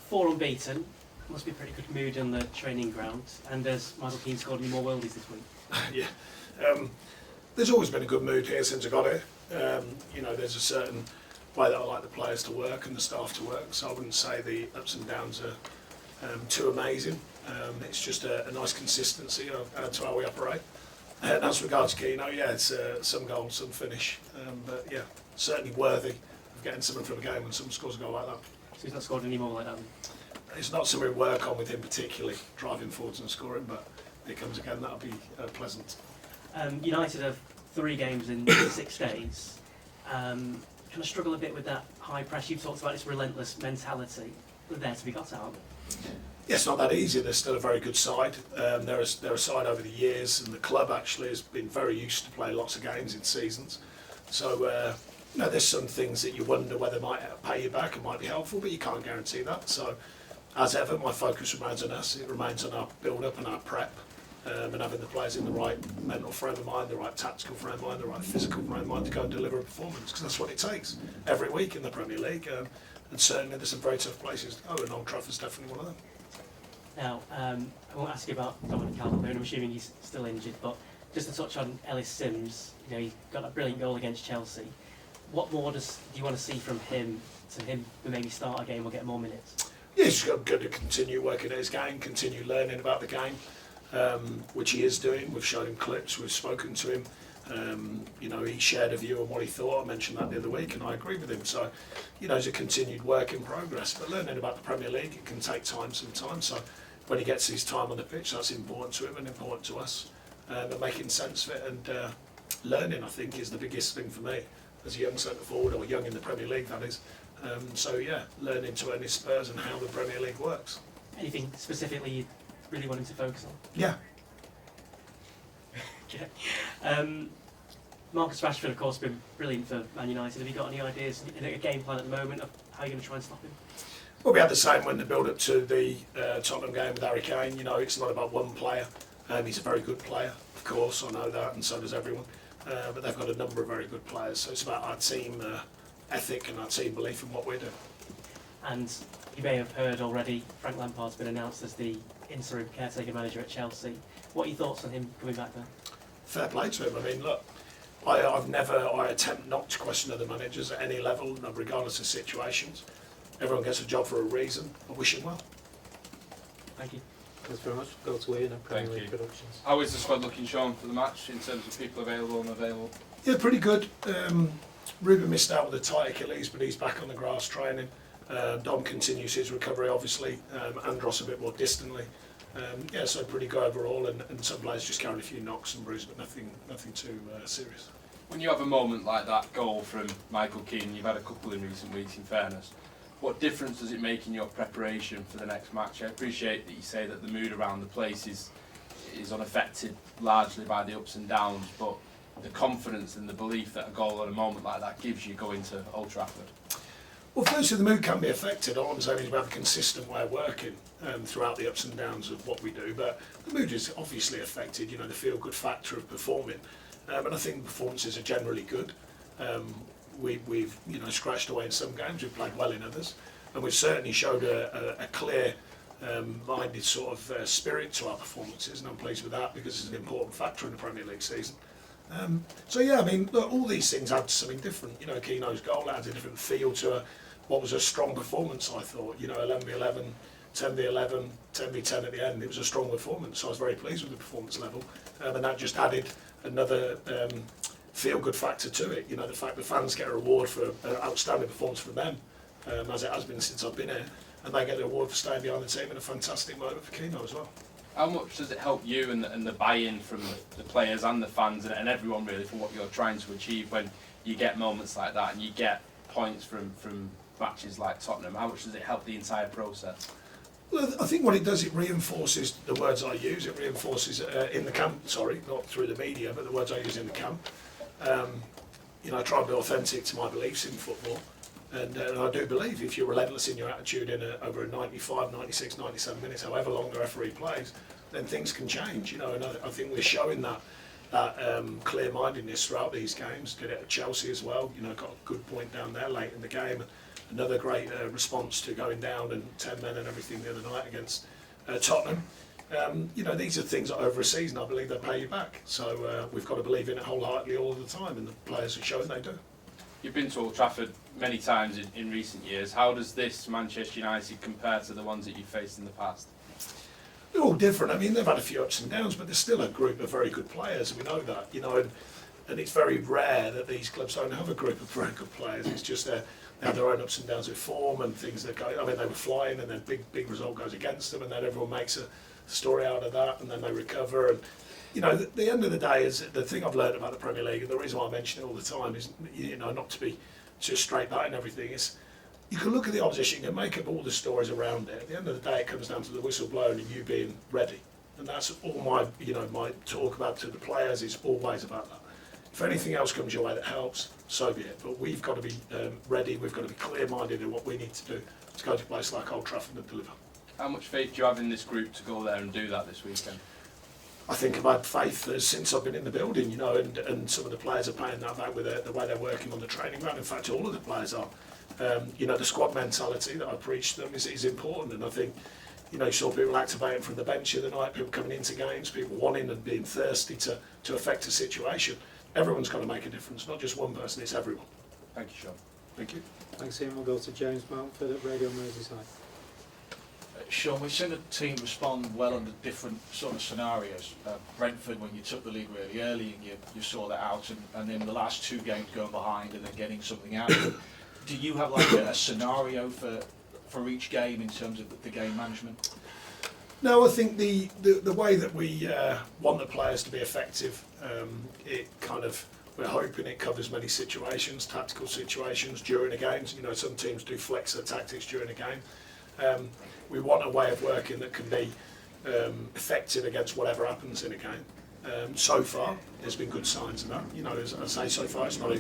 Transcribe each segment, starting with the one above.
4 unbeaten. Must be a pretty good mood on the training ground. And has Michael Keane scored any more worldies this week? Yeah. There's always been a good mood here since I got here. There's a certain way that I like the players to work and the staff to work, so I wouldn't say the ups and downs are too amazing. It's just a nice consistency to how we operate. And as regards Keane, it's some goal, some finish, but yeah, certainly worthy of getting something from a game when someone scores a goal like that. So he's not scored any more like that? It's not something we work on with him particularly, driving forwards and scoring, but if it comes again, that'll be pleasant. United have 3 games in 6 days. Kind of struggle a bit with that high press. You've talked about this relentless mentality. They're there to be got out. Yeah, it's not that easy. They're still a very good side. They're a side over the years, and the club actually has been very used to playing lots of games in seasons. So, there's some things that you wonder whether they might pay you back and might be helpful, but you can't guarantee that. So, as ever, my focus remains on us. It remains on our build-up and our prep, and having the players in the right mental frame of mind, the right tactical frame of mind, the right physical frame of mind to go and deliver a performance, because that's what it takes every week in the Premier League. And certainly there's some very tough places to go, and Old Trafford's definitely one of them. Now, I won't ask you about Dominic Calvert-Lewin, I'm assuming he's still injured, but just to touch on Ellis Sims, he got a brilliant goal against Chelsea. What more do you want to see from him to maybe start a game or get more minutes? Yeah, he's got to continue working at his game, continue learning about the game, which he is doing. We've shown him clips, we've spoken to him. He shared a view on what he thought. I mentioned that the other week, and I agree with him. So, it's a continued work in progress. But learning about the Premier League, it can take time sometimes. So, when he gets his time on the pitch, that's important to him and important to us. But making sense of it and learning, I think, is the biggest thing for me as a young centre forward, or young in the Premier League, that is. Learning to earn his spurs and how the Premier League works. Anything specifically you really want him to focus on? Yeah. Okay. Marcus Rashford, of course, has been brilliant for Man United. Have you got any ideas in a game plan at the moment of how you're going to try and stop him? Well, we had the same when the build-up to the Tottenham game with Harry Kane. It's not about one player. He's a very good player, of course, I know that, and so does everyone. But they've got a number of very good players, so it's about our team ethic and our team belief in what we're doing. And you may have heard already, Frank Lampard's been announced as the interim caretaker manager at Chelsea. What are your thoughts on him coming back there? Fair play to him. I mean, look, I attempt not to question other managers at any level, regardless of situations. Everyone gets a job for a reason. I wish him well. Thank you. Thanks very much. Go to Ian at Premier League Productions. How is the squad looking, Sean, for the match in terms of people available and unavailable? Yeah, pretty good. Ruben missed out with a tight Achilles, but he's back on the grass training. Dom continues his recovery, obviously. Andros a bit more distantly. So pretty good overall, and some players just carrying a few knocks and bruises, but nothing too serious. When you have a moment like that goal from Michael Keane, you've had a couple in recent weeks, in fairness, what difference does it make in your preparation for the next match? I appreciate that you say that the mood around the place is unaffected largely by the ups and downs, but the confidence and the belief that a goal at a moment like that gives you going to Old Trafford. Well, firstly, the mood can be affected. All I'm saying is we have a consistent way of working throughout the ups and downs of what we do, but the mood is obviously affected, the feel-good factor of performing. And I think performances are generally good. We've scratched away in some games, we've played well in others, and we've certainly showed a clear minded sort of spirit to our performances, and I'm pleased with that because it's an important factor in the Premier League season. Look, all these things add to something different. Keano's goal adds a different feel to what was a strong performance, I thought. 11v11, 10v11, 10v10 at the end. It was a strong performance, so I was very pleased with the performance level, and that just added another feel-good factor to it. The fact the fans get a reward for an outstanding performance from them, as it has been since I've been here, and they get the award for staying behind the team in a fantastic moment for Keano as well. How much does it help you and the buy-in from the players and the fans and everyone really for what you're trying to achieve when you get moments like that and you get points from matches like Tottenham? How much does it help the entire process? Well, I think what it does, it reinforces the words I use. It reinforces in the camp, not through the media, but the words I use in the camp. I try and be authentic to my beliefs in football. And I do believe if you're relentless in your attitude over a 95, 96, 97 minutes, however long the referee plays, then things can change, And I think we're showing that clear-mindedness throughout these games. Did it at Chelsea as well, got a good point down there late in the game. another great response to going down and 10 men and everything the other night against Tottenham. You know, these are things that over a season, I believe, they pay you back. So we've got to believe in it wholeheartedly all the time, and the players are showing they do. You've been to Old Trafford many times in recent years. How does this Manchester United compare to the ones that you've faced in the past? They're all different. I mean, they've had a few ups and downs, but there's still a group of very good players. We know that, you know, and it's very rare that these clubs don't have a group of very good players. It's just they have their own ups and downs with form and things that go. I mean, they were flying, and then big result goes against them, and then everyone makes a story out of that, and then they recover. And you know, the end of the day is the thing I've learned about the Premier League, and the reason why I mention it all the time is, you know, not to be just straight back and everything, is you can look at the opposition and make up all the stories around it. At the end of the day, it comes down to the whistle blowing and you being ready. And that's all my, you know, my talk about to the players is always about that. If anything else comes your way that helps, so be it. But we've got to be ready, we've got to be clear-minded in what we need to do to go to a place like Old Trafford and deliver. How much faith do you have in this group to go there and do that this weekend? I think I've had faith since I've been in the building, you know, and some of the players are paying that back with the way they're working on the training ground. In fact, all of the players are. You know, the squad mentality that I preach to them is important, and I think, you know, you saw people activating from the bench the other night, people coming into games, people wanting and being thirsty to affect a situation. Everyone's got to make a difference, not just one person, it's everyone. Thank you, Sean. Thank you. Thanks, Ian. We'll go to James Mountford at Radio Merseyside. Sean, we've seen the team respond well under different sort of scenarios. Brentford, when you took the league really early and you saw that out, and then the last two games going behind and then getting something out. Do you have like a scenario for each game in terms of the game management? No, I think the way that we want the players to be effective, it kind of, we're hoping it covers many situations, tactical situations during a game. You know, some teams do flex their tactics during a game. We want a way of working that can be effective against whatever happens in a game. So far, there's been good signs of that. You know, as I say, so far it's not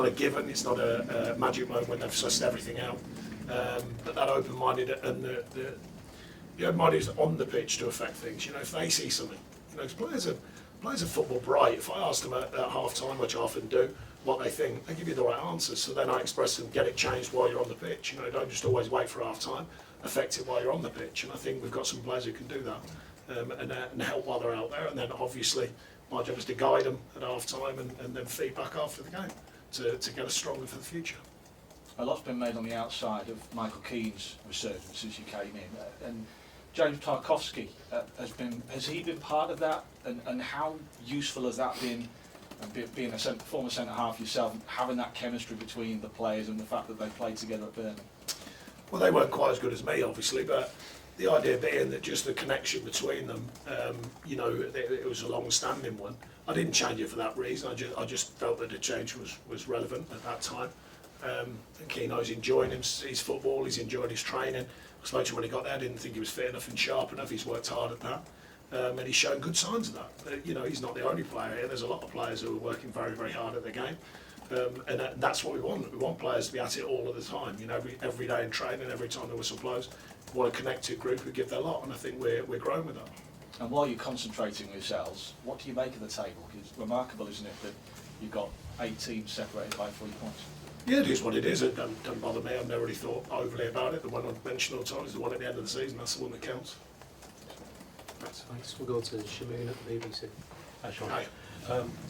a given, it's not a magic moment when they've sussed everything out. But that open-minded and the open-minded is on the pitch to affect things. You know, if they see something, you know, players are football bright. If I ask them at half-time, which I often do, what they think, they give you the right answers. So then I express them, get it changed while you're on the pitch. You know, don't just always wait for half-time. Affect it while you're on the pitch, and I think we've got some players who can do that and help while they're out there. And then obviously my job is to guide them at half time and then feedback after the game to get us stronger for the future. A lot's been made on the outside of Michael Keane's resurgence since you came in, and James Tarkowski has he been part of that, and how useful has that been? And being a former centre half yourself, having that chemistry between the players and the fact that they played together at Burnley. Well, they weren't quite as good as me, obviously, but the idea being that just the connection between them, you know, it was a long-standing one. I didn't change it for that reason. I just felt that the change was relevant at that time. And Keano's enjoying his football, he's enjoyed his training. I spoke to him when he got there, I didn't think he was fit enough and sharp enough. He's worked hard at that. And he's shown good signs of that. You know, he's not the only player here. There's a lot of players who are working very, very hard at their game. And that's what we want. We want players to be at it all of the time. You know, every day in training, every time the whistle blows, we want a connected group who give their lot, and I think we're growing with that. And while you're concentrating on yourselves, what do you make of the table? It's remarkable, isn't it, that you've got 8 teams separated by 3 points? Yeah, it is what it is. It doesn't bother me. I've never really thought overly about it. The one I've mentioned all the time is the one at the end of the season. That's the one that counts. Thanks. We'll go to Shamoon at the BBC. Hi, Sean. Hi.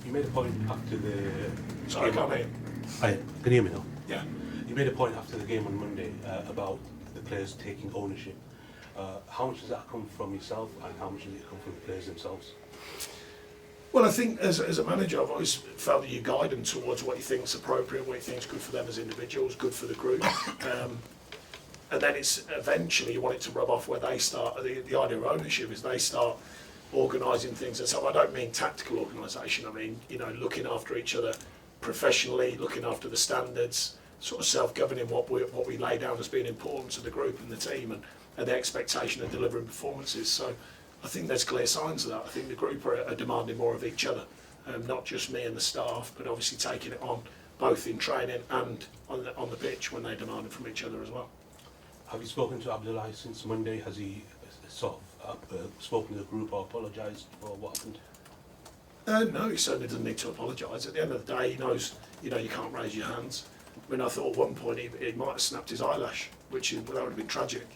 You made a point after the... Sorry, I can't hear you. Hi, can you hear me now? Yeah. You made a point after the game on Monday about the players taking ownership. How much does that come from yourself, and how much does it come from the players themselves? Well, I think as a manager, I've always felt that you guide them towards what you think is appropriate, what you think is good for them as individuals, good for the group. And then it's eventually you want it to rub off where they start. The idea of ownership is they start organising things. And so I don't mean tactical organisation. I mean, you know, looking after each other professionally, looking after the standards, sort of self-governing what we lay down as being important to the group and the team, and the expectation of delivering performances. So I think there's clear signs of that. I think the group are demanding more of each other, not just me and the staff, but obviously taking it on both in training and on the pitch when they demand it from each other as well. Have you spoken to Abdullahi since Monday? Has he sort of spoken to the group or apologised for what happened? No, he certainly doesn't need to apologise. At the end of the day, he knows, you know, you can't raise your hands. I mean, I thought at one point he might have snapped his eyelash, that would have been tragic.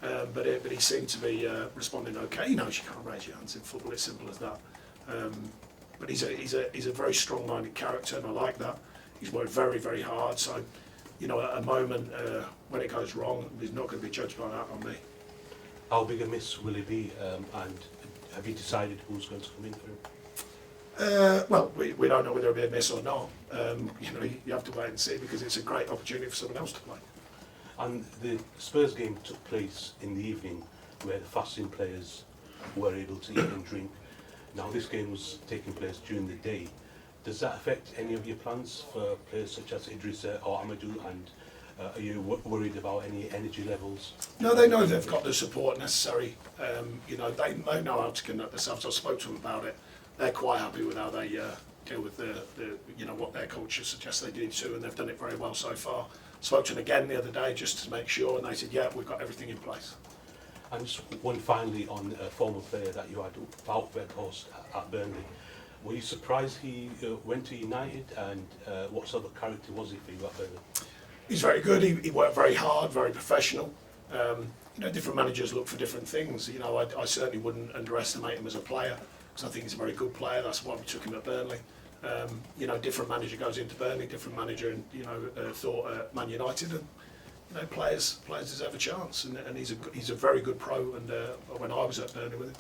But he seemed to be responding okay. He knows you can't raise your hands in football, it's simple as that. But he's a very strong-minded character, and I like that. He's worked very, very hard. So, at a moment when it goes wrong, he's not going to be judged by that on me. How big a miss will he be, and have you decided who's going to come in for him? Well, we don't know whether it'll be a miss or not. You have to wait and see, because it's a great opportunity for someone else to play. And the Spurs game took place in the evening, where the fasting players were able to eat and drink. Now this game was taking place during the day. Does that affect any of your plans for players such as Idrissa or Amadou, and are you worried about any energy levels? No, they know they've got the support necessary. They know how to conduct themselves. I spoke to them about it. They're quite happy with how they deal with what their culture suggests they do too, and they've done it very well so far. Spoke to them again the other day just to make sure, and they said, yeah, we've got everything in place. And just one finally on a former player that you had out post at Burnley. Were you surprised he went to United, and what sort of character was he for you at Burnley? He's very good. He worked very hard, very professional. Different managers look for different things. I certainly wouldn't underestimate him as a player, because I think he's a very good player. That's why we took him at Burnley. Different manager goes into Burnley, different manager, and thought Man United, and players deserve a chance, and he's a very good pro. And when I was at Burnley with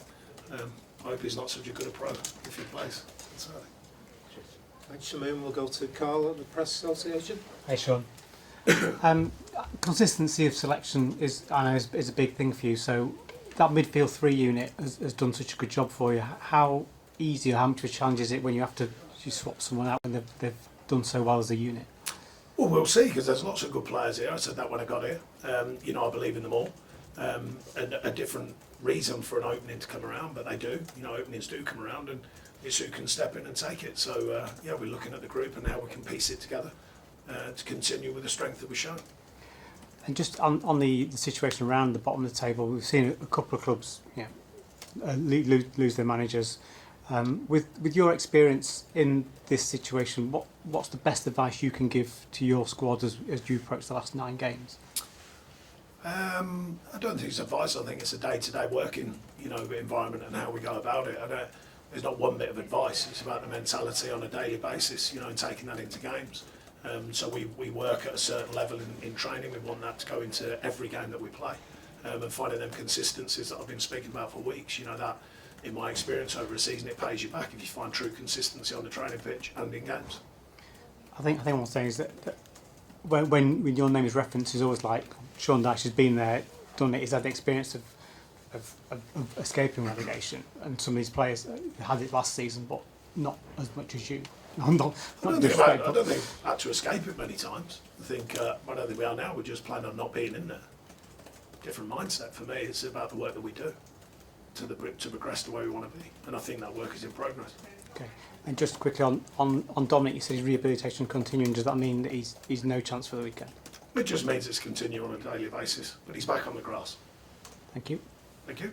him, I hope he's not such a good a pro if he plays. So. Thanks, Shamoon. We'll go to Carl at the Press Association. Hey, Sean. Consistency of selection is a big thing for you. So that midfield 3 unit has done such a good job for you. How easy or how much of a challenge is it when you have to swap someone out when they've done so well as a unit? Well, we'll see, because there's lots of good players here. I said that when I got here. I believe in them all. And a different reason for an opening to come around, but they do. Openings do come around, and it's who can step in and take it. So, we're looking at the group and how we can piece it together to continue with the strength that we've shown. And just on the situation around the bottom of the table, we've seen a couple of clubs lose their managers. With your experience in this situation, what's the best advice you can give to your squad as you approach the last 9 games? I don't think it's advice. I think it's a day-to-day working, environment and how we go about it. There's not one bit of advice. It's about the mentality on a daily basis, and taking that into games. So we work at a certain level in training. We want that to go into every game that we play, and finding them consistencies that I've been speaking about for weeks. That, in my experience over a season, it pays you back if you find true consistency on the training pitch and in games. I think what I'm saying is that when your name is referenced, it's always like Sean Dyche has been there, done it. He's had the experience of escaping relegation, and some of these players had it last season, but not as much as you. I don't think I've had to escape it many times. I don't think we are now. We're just planning on not being in there. Different mindset for me. It's about the work that we do to progress to where we want to be, and I think that work is in progress. Okay. And just quickly on Dominic, you said his rehabilitation continuing. Does that mean that he's no chance for the weekend? It just means it's continuing on a daily basis, but he's back on the grass. Thank you. Thank you.